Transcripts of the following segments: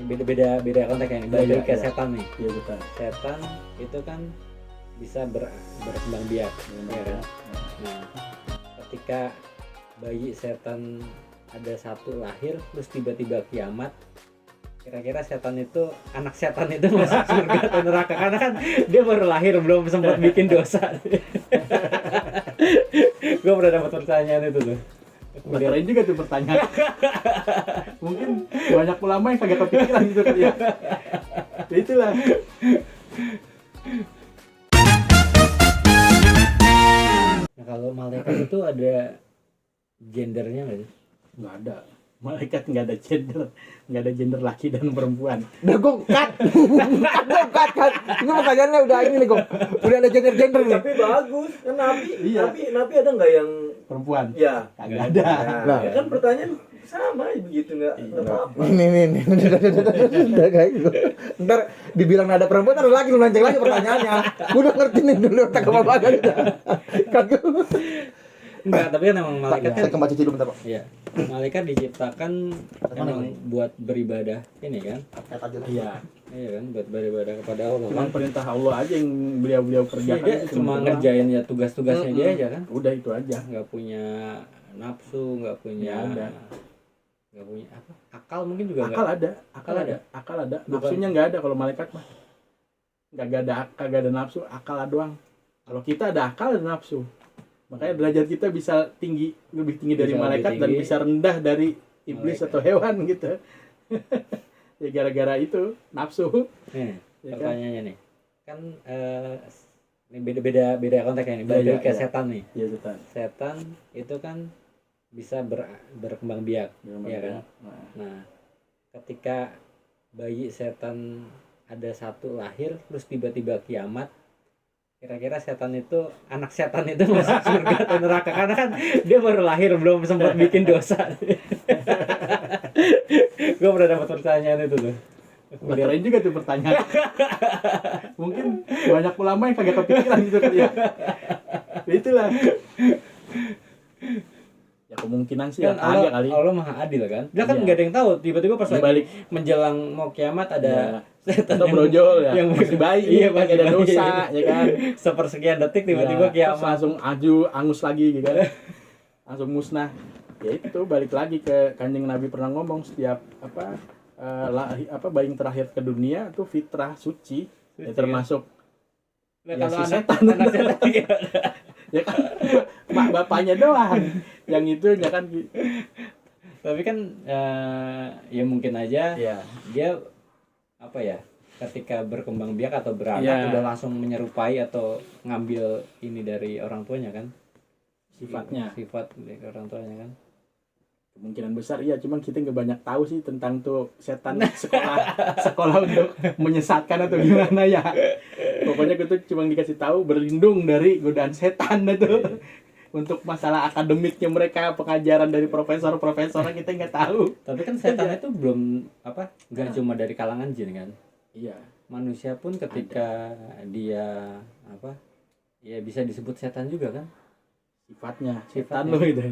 beda konteks ya. Balik ke setan nih. Iya betul. Setan itu kan bisa berkembang biak, ya kan? Nah, ketika bayi setan ada satu lahir terus tiba-tiba kiamat, kira-kira setan itu, anak setan itu masuk surga atau neraka? Karena kan dia baru lahir, belum sempat bikin dosa. Gue pernah dapat pertanyaan itu tuh. Keren juga tuh pertanyaan. Mungkin banyak ulama yang kagak kepikiran gitu kan ya. Itulah. Nah, kalau malaikat itu ada gendernya nggak sih? Nggak ada. Malaikat nggak ada gender laki dan perempuan. Udah gue cut. Ini pertanyaannya udah ini nih, Gong. Udah ada gender nih. Tapi bagus kan Nabi. Iya. Nabi ada nggak yang Perempuan? ya? Kagak ada. Nah. Ya kan pertanyaan sama begitu nggak apa-apa. Ini. Udah kayak gitu. Ntar dibilang ada perempuan terus lagi lu nanceng lagi pertanyaannya. Udah ngerti nih dulu tak apa-apa kan. Kagak. Enggak, tapi kan emang malaikat Saya kan, kembali dulu bentar, Pak. ya, malaikat diciptakan emang buat beribadah ini kan? Iya. Iya kan, buat beribadah kepada Allah Cuma kan? perintah Allah aja yang beliau Iya, kerjakan. dia itu cuma doang. ngerjain ya tugas-tugasnya dia aja kan? Udah itu aja. Nggak punya nafsu, nggak punya Nggak ada. nggak punya apa? Akal mungkin juga Akal nggak. ada. Akal ada. Nafsunya nggak ada kalau malaikat mah. Kagak ada nafsu, akal doang. Kalau kita ada akal ada nafsu. Makanya derajat kita bisa lebih tinggi dari Bisa malaikat lebih dan tinggi. bisa rendah dari iblis Malaikat. atau hewan gitu. Ya gara-gara itu nafsu. Nih, Ya kan? pertanyaannya nih, kan ini beda konteksnya nih. Balik Iya, ke iya. setan nih. Iya betul. Setan itu kan bisa berkembang biak, ya kan? Nah, Nah, ketika bayi setan ada satu lahir terus tiba-tiba kiamat, kira-kira setan itu, anak setan itu masuk surga atau neraka? Karena kan dia baru lahir, belum sempat bikin dosa. Gue pernah dapat pertanyaan itu tuh. keren juga tuh pertanyaan. Mungkin banyak ulama yang kagak kepikiran gitu kan ya. Itulah. Ya kemungkinan sih Kan ada kali. Allah maha adil kan? Dia kan Iya. nggak ada yang tahu. Tiba-tiba pas lagi Dibalik. menjelang mau kiamat ada setan Atau brojol ya. yang Masih bayi, iya, kagak masih ada bayi. dosa ya kan. Sepersekian detik tiba-tiba Ya, terus kiamat. langsung angus lagi gitu kan. Langsung musnah. Ya itu balik lagi ke Kanjeng Nabi pernah ngomong setiap bayi yang terakhir ke dunia itu fitrah suci, ya Suci, termasuk Nah, ya kalau si anak setan. setan gimana? ya kan mak bapaknya doang yang itu ya kan. Tapi kan ya mungkin aja Ya. dia apa ya, ketika berkembang biak atau beranak Iya. udah langsung menyerupai atau ngambil ini dari orang tuanya kan, Sifatnya sifat dari orang tuanya kan. kemungkinan besar iya, cuman kita nggak banyak tahu sih tentang tuh setan sekolah untuk menyesatkan atau gimana ya. Pokoknya kita cuma dikasih tahu berlindung dari godaan setan itu. Untuk masalah akademiknya mereka, pengajaran dari profesor-profesornya kita nggak tahu. Tapi kan setan itu belum apa, nggak cuma dari kalangan jin kan, Iya. manusia pun ketika dia apa ya bisa disebut setan juga kan. Sifatnya Sifatnya. setan lo gitu.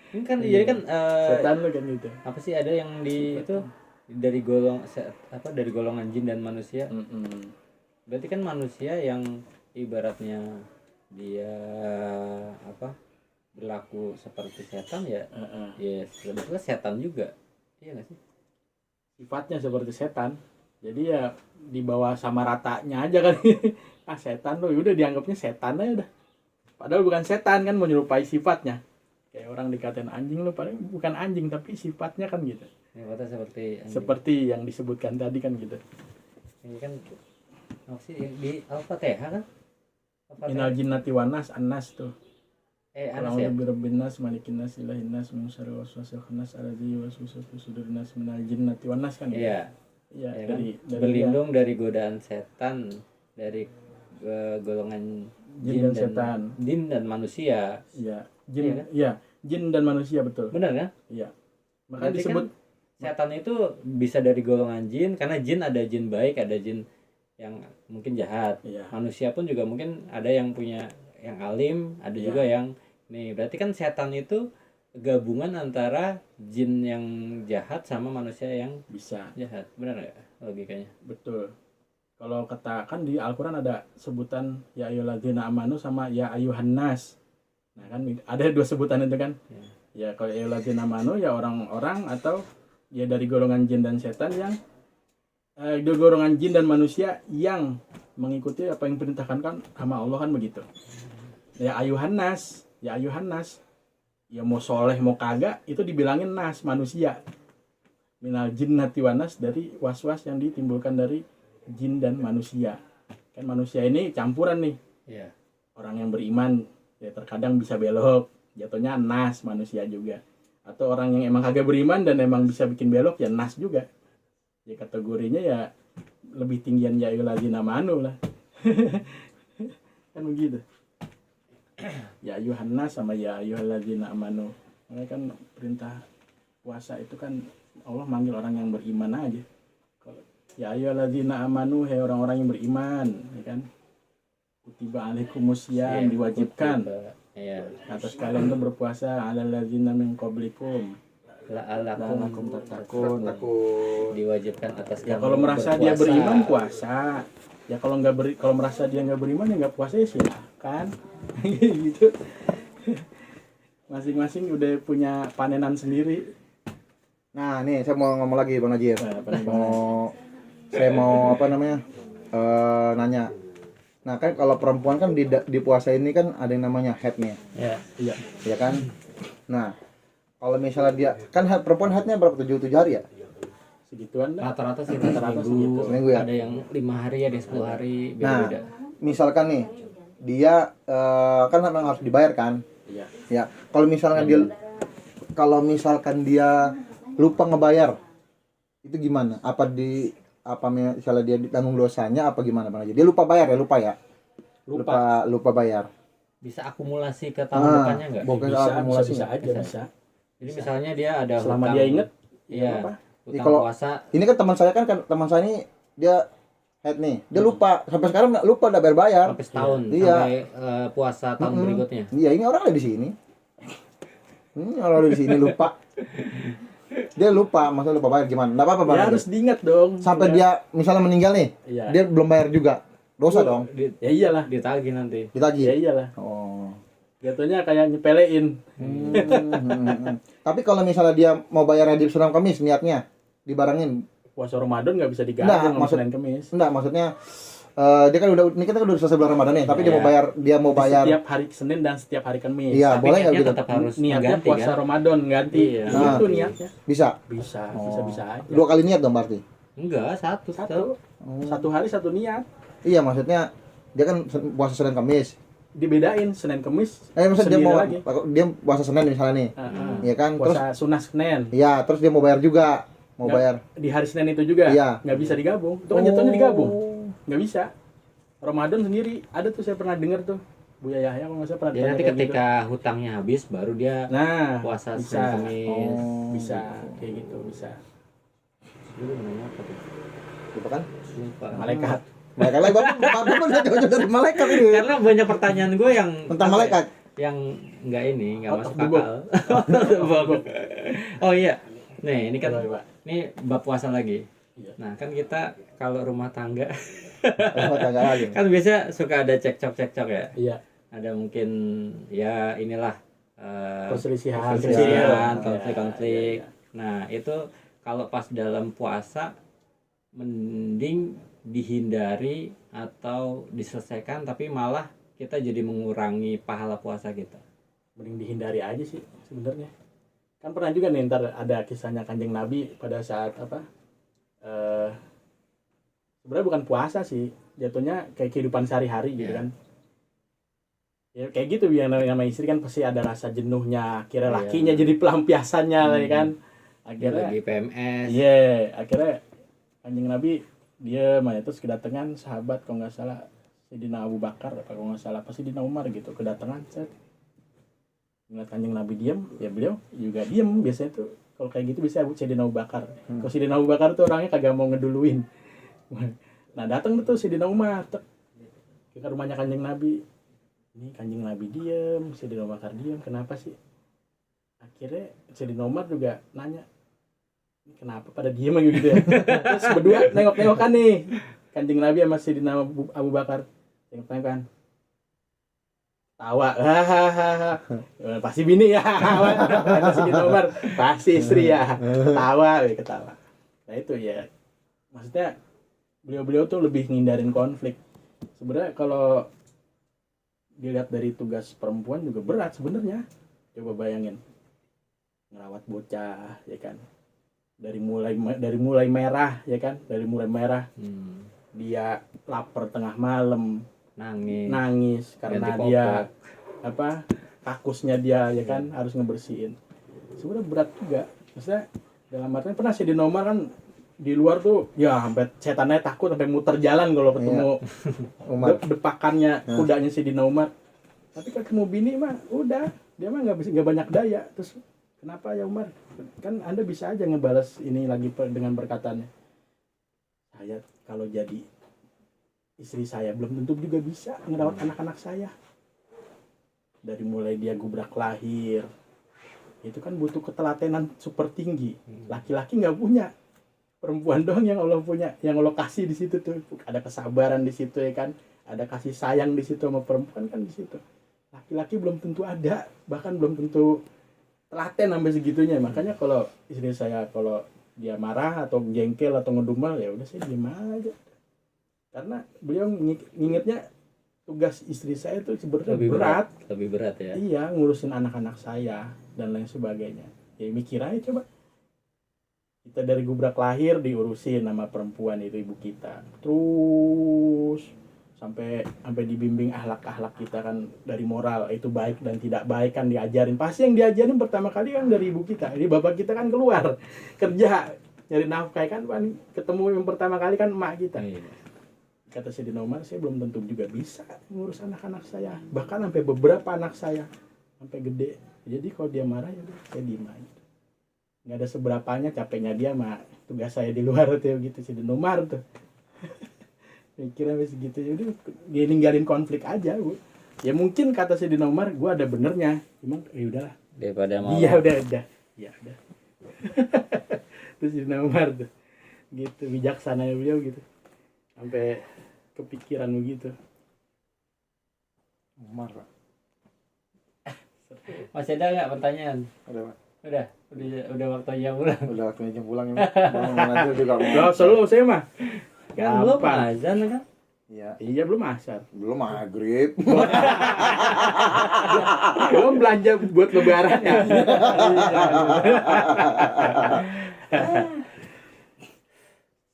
Ini kan iya kan Setan lo kan gitu. apa sih, ada yang di itu dari dari golongan jin dan manusia. Berarti kan manusia yang ibaratnya dia apa berlaku seperti setan ya, ya sebetulnya setan juga, iya nggak sih? Sifatnya seperti setan. Jadi ya di bawah sama ratanya aja kan. Setan lo udah dianggapnya setan aja udah. Padahal bukan setan kan, menyerupai sifatnya. Kayak orang dikatain anjing lo, padahal bukan anjing tapi sifatnya kan gitu. Sifatnya seperti anjing. Seperti yang disebutkan tadi kan gitu. Ini kan apa sih di Al-Fatihah kan? Minal jinnati wanas anas tuh. Anas ya. Birabbinas malikinas ilahinas min syarri waswasil khannas alladzi yuwaswisu fi sudurin nas minal jinnati wanas kan. Iya. Iya, Ya kan? dari Berlindung dari godaan setan, dari golongan jin dan setan. jin dan manusia. Iya, jin. Iya kan? Iya, jin dan manusia betul. Benar kan? Iya. Maka Berarti disebut kan setan itu bisa dari golongan jin, karena jin ada jin baik, ada jin yang mungkin jahat. iya. Manusia pun juga mungkin ada yang punya yang alim, ada Iya. juga yang nih. Berarti kan setan itu gabungan antara jin yang jahat sama manusia yang Bisa, jahat, benar nggak logikanya? betul. Kalau katakan di Al-Quran ada sebutan ya ayyuhalladzina amanu sama ya ayyuhan nas. Nah kan ada dua sebutan itu kan. Ya kalau ya ayyuhalladzina amanu ya orang-orang atau ya dari golongan jin dan setan yang dari golongan jin dan manusia yang mengikuti apa yang diperintahkan kan sama Allah kan begitu. Ya ayyuhan nas, ya ayyuhan nas. Ya mau soleh mau kagak itu dibilangin nas manusia. Minal jinnati wanas, dari was-was yang ditimbulkan dari jin dan manusia. Kan manusia ini campuran nih. Iya. Orang yang beriman ya terkadang bisa belok, jatuhnya nas manusia juga. Atau orang yang emang kagak beriman dan emang bisa bikin belok ya nas juga. Ya kategorinya ya lebih tinggian ya ayyuhalladzina amanu lah. Kan begitu. Ya ayyuhan nas sama ya ayyuhalladzina amanu. Makanya kan perintah puasa itu kan Allah manggil orang yang beriman aja. Ya ayyuhalladzina amanu, hai orang-orang yang beriman, ya kan? Kutiba alaikumusiyam, diwajibkan Iya. atas kalian tuh berpuasa, alal ladzina min qablikum La'alakum tattaqun. diwajibkan atas Ya kamu kalau merasa dia berpuasa. beriman puasa. Ya kalau merasa dia nggak beriman ya nggak puasa ya silakan. Gitu. Masing-masing udah punya panenan sendiri. Nah, nih saya mau ngomong lagi Bang Najir. Nah, apa nih, Bang? Saya mau apa namanya? Nanya. Nah, kan kalau perempuan kan di puasa ini kan ada yang namanya haid nih, Ya. Iya. ya kan? Nah, kalau misalnya dia kan perempuan haidnya berapa? 7 hari ya? Segituan dah. Rata-rata sih Rata-rata segitu. Seminggu ya? Ada yang 5 hari, ada yang 10 hari, Nah, beda-beda. misalkan nih dia kan memang harus dibayar kan? Iya. Ya, kalau misalkan dia lupa ngebayar, itu gimana? Apa misalnya dia ditanggung dosanya apa gimana Bang Najir? Dia lupa bayar ya, lupa bayar. Bisa akumulasi ke tahun depannya nggak? Bukan Bisa akumulasi. aja Bisa. bisa. Jadi misalnya dia ada Selama hutang, dia inget, iya, apa? hutang Ya, kalau- puasa, Ini kan teman saya ini dia head nih, dia lupa sampai sekarang lupa udah bayar. sampai setahun, Iya. sampai puasa tahun berikutnya. Iya, ini orang ada di sini. Orang ada di sini lupa. Dia lupa, maksudnya lupa bayar gimana? Enggak apa-apa Bang Ya Najir. harus diingat dong. Sampai Ya. dia misalnya meninggal nih, Iya. dia belum bayar juga. Dosa dong. Ya iyalah. Ditagih nanti. Ya Ditagih. iyalah. Oh. Jatuhnya kayak nyepelein. Tapi kalau misalnya dia mau bayarnya di Senin Kamis niatnya dibarengin. Puasa Ramadan nggak bisa Nggak, digabung sama maksud- Senin Kemis. Enggak, maksudnya dia kan ini kita kan udah selesai bulan Ramadan nih, tapi dia Iya. mau bayar. Setiap hari Senin dan setiap hari Kamis. Iya, Tapi boleh nggak niatnya gitu? tetap harus Niatnya mengganti puasa kan? Ramadan ganti. Iya. Itu Nah. niatnya. Bisa. Bisa aja. 2 kali niat dong berarti. Enggak, satu. Satu hari satu niat. Iya, maksudnya dia kan puasa Senin Kamis. Dibedain Senin Kemis. Maksudnya sendiri dia puasa Senin misalnya nih. Iya kan? Terus Puasa sunnah Senin. iya, terus dia mau bayar juga. Mau Nggak, bayar. di hari Senin itu juga. Iya. Nggak bisa digabung. Itu kan jatuhnya digabung. Nggak bisa. Ramadan sendiri ada tuh, saya pernah dengar tuh. Buya Yahya kalau nggak salah pernah Jadi tanya nanti kayak ketika hutangnya habis baru dia gitu. Nah, puasa bisa. Senin Kamis. Bisa kayak gitu, bisa. Dulu namanya apa tuh? Gitu kan? Lupa. Malaikat. Malaikat lagi Bapak udah jauh dari malaikat ini. Karena banyak pertanyaan gue yang Tentang malaikat. yang enggak ini, enggak Out masuk of the box. akal. Out of the box. Oh iya. Nih, ini kan Coba, Pak. ini bab puasa lagi. Iya. Nah, kan kita kalau rumah tangga Rumah tangga lagi. kan biasa suka ada cekcok ya. Iya. Ada mungkin ya inilah Perselisihan, perselisihan, Iya. konflik-konflik. Iya, iya. Nah, itu kalau pas dalam puasa mending dihindari atau diselesaikan, tapi malah kita jadi mengurangi pahala puasa kita. Mending dihindari aja sih sebenarnya. Kan pernah juga nih ntar ada kisahnya Kanjeng Nabi pada saat apa? Sebenarnya bukan puasa sih, jatuhnya kayak kehidupan sehari-hari gitu Iya. kan. Ya kayak gitu, yang nama istri kan pasti ada rasa jenuhnya, akhirnya Iya. lakinya jadi pelampiasannya ya kan. Dia Akhirnya lagi PMS. iya, akhirnya Kanjeng Nabi dia terus kedatangan sahabat kalau nggak salah Sayyidina Abu Bakar apa kalau nggak salah pasti Sayyidina Umar gitu, kedatangan set. Ngeliat Kanjeng Nabi diam, ya beliau juga diam biasanya tuh. Kalau kayak gitu bisa Sayyidina Abu Bakar. Kalau Sayyidina Abu Bakar tuh orangnya kagak mau ngeduluin. Nah, datang tuh Sayyidina Umar ke rumahnya Kanjeng Nabi. Ini Kanjeng Nabi diam, Sayyidina Abu Bakar diam. Kenapa sih? Akhirnya si nomor juga nanya, kenapa pada diem gitu ya. Terus berdua nengok-nengokan nih Kanjeng Nabi sama Sayyidina Abu Bakar, tengok-tengokan, tawa, hahaha, pasti bini ya, kata Sayyidina Umar, pasti istri ya, ketawa. Nah itu ya, maksudnya beliau tuh lebih ngindarin konflik. Sebenarnya kalau dilihat dari tugas perempuan juga berat sebenarnya. Coba bayangin, ngerawat bocah, ya kan, dari mulai merah, ya kan, dia lapar tengah malam, nangis karena Ganti dia popok. kakusnya dia, ya kan, harus ngebersihin. Sebenarnya berat juga. Maksudnya dalam artian pernah sih di nomor kan di luar tuh ya sampai setannya takut sampai muter jalan kalau ketemu Umar. depakannya kudanya si Dina Umar. Tapi ketemu bini mah udah, dia mah nggak banyak daya. Terus kenapa ya Umar? Kan Anda bisa aja ngebalas ini lagi dengan perkataannya, saya kalau jadi istri saya belum tentu juga bisa ngerawat anak-anak saya. Dari mulai dia gubrak lahir, itu kan butuh ketelatenan super tinggi. Laki-laki nggak punya, perempuan doang yang Allah punya, yang Allah kasih di situ tuh. Ada kesabaran di situ, ya kan, ada kasih sayang di situ sama perempuan kan di situ. Laki-laki belum tentu ada, bahkan belum tentu telaten sampai segitunya. Makanya kalau istri saya kalau dia marah atau jengkel atau ngedumel, ya udah saya diem aja. Karena beliau ngingetnya tugas istri saya itu sebenarnya lebih berat ya. Iya, ngurusin anak-anak saya dan lain sebagainya. Ya mikir aja coba. Kita dari gubrak lahir diurusin sama perempuan itu, ibu kita. Terus sampai dibimbing akhlak kita kan, dari moral itu baik dan tidak baik kan diajarin. Pasti yang diajarin pertama kali kan dari ibu kita. Jadi bapak kita kan keluar kerja nyari nafkah kan, ketemu yang pertama kali kan emak kita. Kata Sayyidina Umar, saya belum tentu juga bisa ngurus anak-anak saya, bahkan sampai beberapa anak saya sampai gede. Jadi kalau dia marah ya udah saya diem aja, nggak ada seberapanya capeknya dia mah tugas saya di luar tuh gitu. Sayyidina Umar tuh mikirnya segitu, ya udah dia ninggalin konflik aja gue. Ya mungkin kata Sayyidina Umar, gue ada benernya, cuman ya udahlah Daripada mau. iya udah ya udah. Terus Sayyidina Umar tuh gitu, bijaksananya beliau gitu, sampai kepikiran begitu. Umar. Masih ada nggak pertanyaan? Udah, Pak. Udah waktunya pulang. Udah waktunya jam pulang ini. Bang nanti juga mau. Udah selalu saya mah. Kan belum Gampang. azan kan? Iya belum asar. Belum maghrib. Belum belanja buat lebaran ya.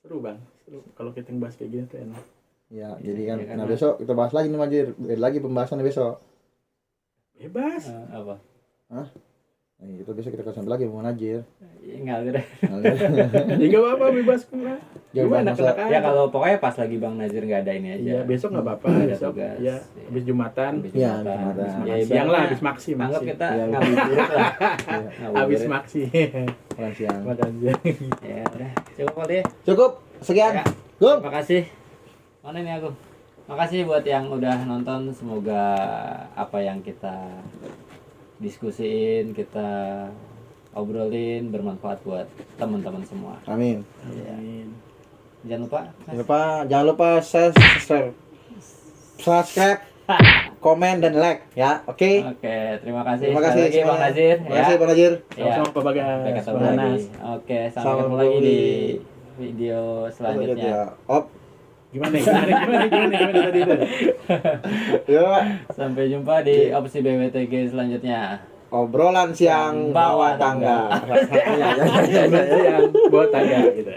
Seru bang. Seru. Kalau kita ngebahas kayak gini tuh enak. Ya, jadi kan. Ya, kan, Nah, Mas. besok kita bahas lagi nih Majir. Lagi pembahasannya besok. Bebas. Apa? Nah, itu besok kita kasih lagi mau Najir. Enggak ada. Ya nggak apa-apa, bebas kurang. Jangan Gimana masa- kena Ya kalau pokoknya pas lagi Bang Nazir nggak ada ini aja. Iya besok nggak apa-apa. Ada Besok tugas. ya habis Jumatan. Habis Iya, Jumatan. Jumatan. Ya, Siang ibaratnya lah habis maksi. Anggap kita Iya, iya. ngabuburit lah. Iya, Habis Ngabuburit. maksi. makan siang. Makan siang. Ya udah, cukup kali ya. Cukup, sekian. Ya. Gum. Terima kasih. Mana ini aku? Makasih buat yang udah nonton. Semoga apa yang kita diskusiin, kita obrolin bermanfaat buat teman-teman semua. Amin. Ya. Amin. Jangan lupa. Jangan lupa subscribe, komen dan like ya. Oke. Oke, terima kasih. Terima kasih Sekali lagi Bang semuanya. Nazir. Terima kasih Bang Najir. Ya. Sama-sama Pak Bagas. Sampai ketemu Bang lagi. Anas. Oke, sampai Sampai ketemu lagi di ketemu video selanjutnya. Op. Gimana tadi itu? Ya, Sampai jumpa di opsi BWTG selanjutnya. obrolan siang bawah tangga. Yang bawa tangga gitu.